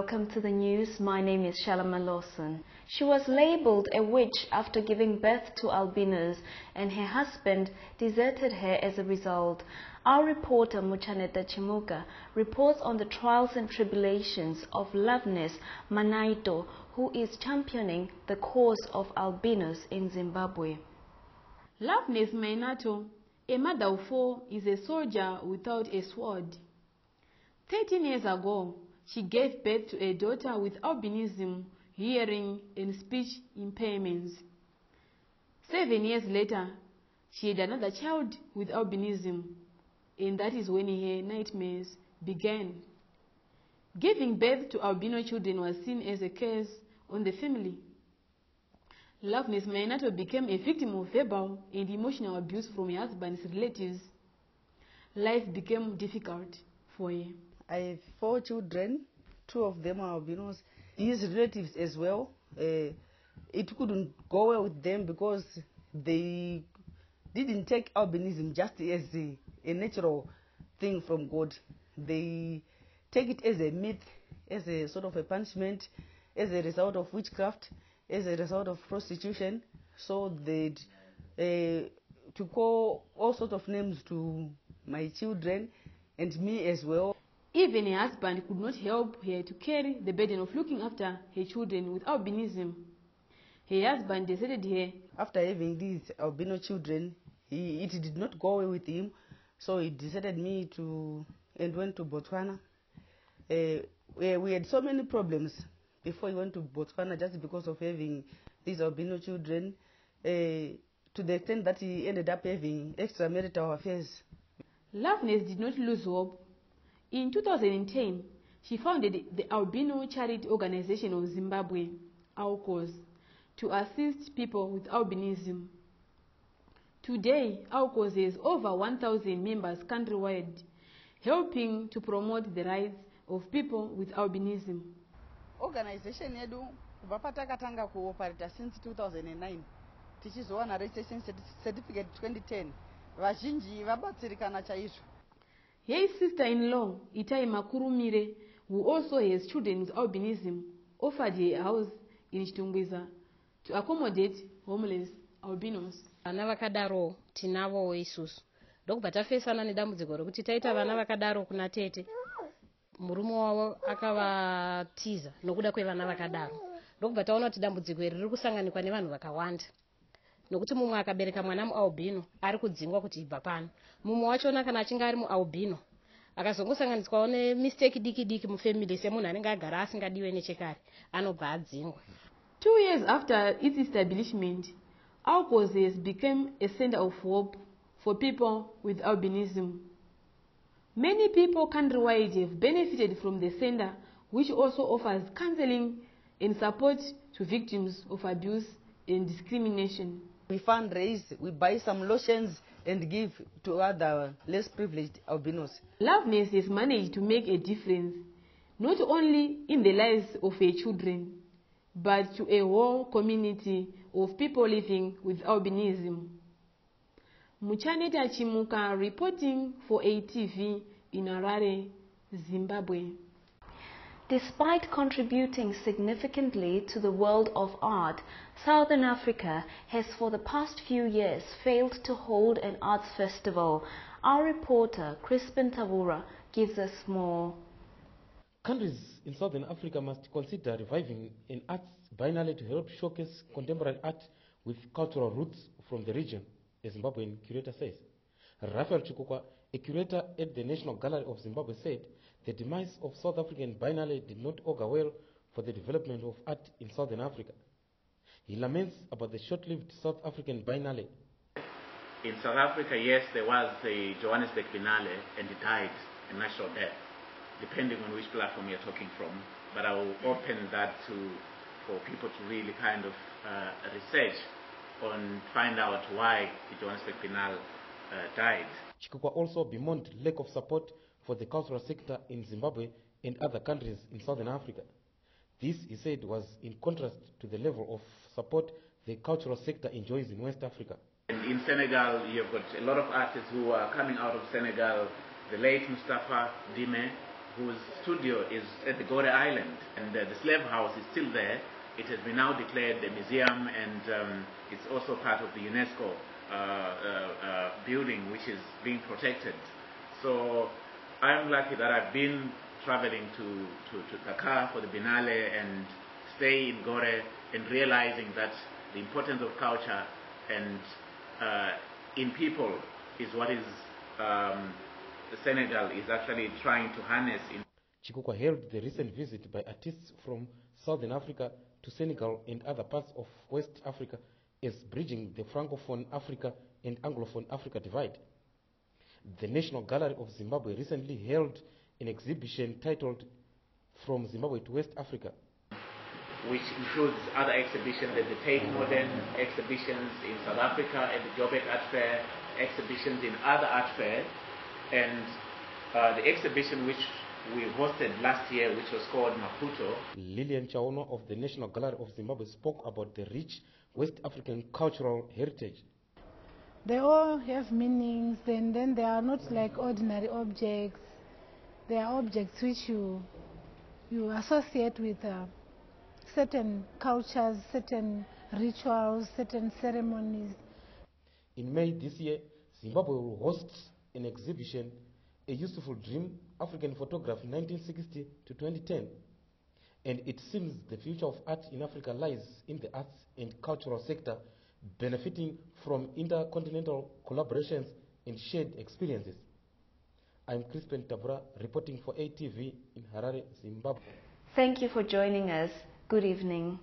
welcome to the news. My name is Shalama Lawson. She was labeled a witch after giving birth to albinos, and her husband deserted her as a result. Our reporter Muchaneta Chimuka reports on the trials and tribulations of Loveness Manaito, who is championing the cause of albinos in Zimbabwe. Loveness Manaito, a mother of 4, is a soldier without a sword. 13 years ago, she gave birth to a daughter with albinism, hearing and speech impairments. 7 years later, she had another child with albinism, and that is when her nightmares began. Giving birth to albino children was seen as a curse on the family. Loveness Manaito became a victim of verbal and emotional abuse from her husband's relatives. Life became difficult for her. I have 4 children. 2 of them are albinos. His relatives as well. It couldn't go well with them because they didn't take albinism just as a natural thing from God. They take it as a myth, as a sort of a punishment, as a result of witchcraft, as a result of prostitution. So they'd to call all sorts of names to my children and me as well. Even her husband could not help her to carry the burden of looking after her children with albinism. Her husband deserted her. After having these albino children, it did not go well with him, so he decided me to and went to Botswana. We had so many problems before he went to Botswana just because of having these albino children, to the extent that he ended up having extramarital affairs. Loveness did not lose hope. In 2010, she founded the Albino Charity Organization of Zimbabwe, ALCOZ, to assist people with albinism. Today, ALCOZ has over 1,000 members countrywide, helping to promote the rights of people with albinism. Organization yedu kubva takatanga kuoperate since 2009, tichizowana registration certificate 2010. Vazhinji vabatsirikana chaizvo. Her sister-in-law, Itai Makurumire, who also has children with albinism, offered her a house in Chitungwiza to accommodate homeless albinos. Vana vakadaro tinavo isusu. Ndokubva tafesana nedambudziko rokuti taita vana vakadaro kuna tete. Murume wavo akavatiza nokuda kwevana vakadaro. Ndokubva taona kuti dambudziko iri riri kusanganikwa nevanhu vakawanda. Nokuti mumwe akabereka mwana mualbino ari kudzingwa kuti ibva pano. Mumwe wachona kana achinge ari mualbino akazongosanganiswawo nemistake diki diki mufamily semunhu anenge agara asingadiwe nechekare anobva adzingwa. 2 years after its establishment, ALCOZ has become a center of hope for people with albinism. Many people countrywide have benefited from the center, which also offers counseling and support to victims of abuse and discrimination. We fundraise, we buy some lotions and give to other less privileged albinos. Loveness has managed to make a difference, not only in the lives of her children, but to a whole community of people living with albinism. Muchaneta Chimuka reporting for ATV in Harare, Zimbabwe. Despite contributing significantly to the world of art, Southern Africa has for the past few years failed to hold an arts festival. Our reporter, Crispin Tavura, gives us more. Countries in Southern Africa must consider reviving an arts biennale to help showcase contemporary art with cultural roots from the region, a Zimbabwean curator says. Raphael Chikukwa, a curator at the National Gallery of Zimbabwe, said the demise of South African biennale did not augur well for the development of art in Southern Africa. He laments about the short-lived South African biennale. In South Africa, yes, there was the Johannesburg Biennale and it died a natural death, depending on which platform you're talking from. But I will open that for people to really kind of research and find out why the Johannesburg Biennale died. Chikukwa also bemoaned lack of support for the cultural sector in Zimbabwe and other countries in Southern Africa. This, he said, was in contrast to the level of support the cultural sector enjoys in West Africa. And in Senegal, you've got a lot of artists who are coming out of Senegal. The late Mustafa Dime whose studio is at the Gore Island, and the slave house is still there. It has been now declared a museum, and it's also part of the UNESCO building, which is being protected. So I'm lucky that I've been traveling to Dakar for the Binale and stay in Gore and realizing that the importance of culture and in people is what is Senegal is actually trying to harness. Chikukwa hailed the recent visit by artists from Southern Africa to Senegal and other parts of West Africa as bridging the Francophone Africa and Anglophone Africa divide. The National Gallery of Zimbabwe recently held an exhibition titled From Zimbabwe to West Africa, which includes other exhibitions at the Tate Modern, exhibitions in South Africa at the Joburg Art Fair, exhibitions in other art fairs, and the exhibition which we hosted last year, which was called Maputo. Lillian Chaono of the National Gallery of Zimbabwe spoke about the rich West African cultural heritage. They all have meanings, and then they are not like ordinary objects. They are objects which you associate with certain cultures, certain rituals, certain ceremonies. In May this year, Zimbabwe will host an exhibition, A Useful Dream, African Photography 1960 to 2010. And it seems the future of art in Africa lies in the arts and cultural sector, benefiting from intercontinental collaborations and shared experiences. I'm Crispin Tabura, reporting for ATV in Harare, Zimbabwe. Thank you for joining us. Good evening.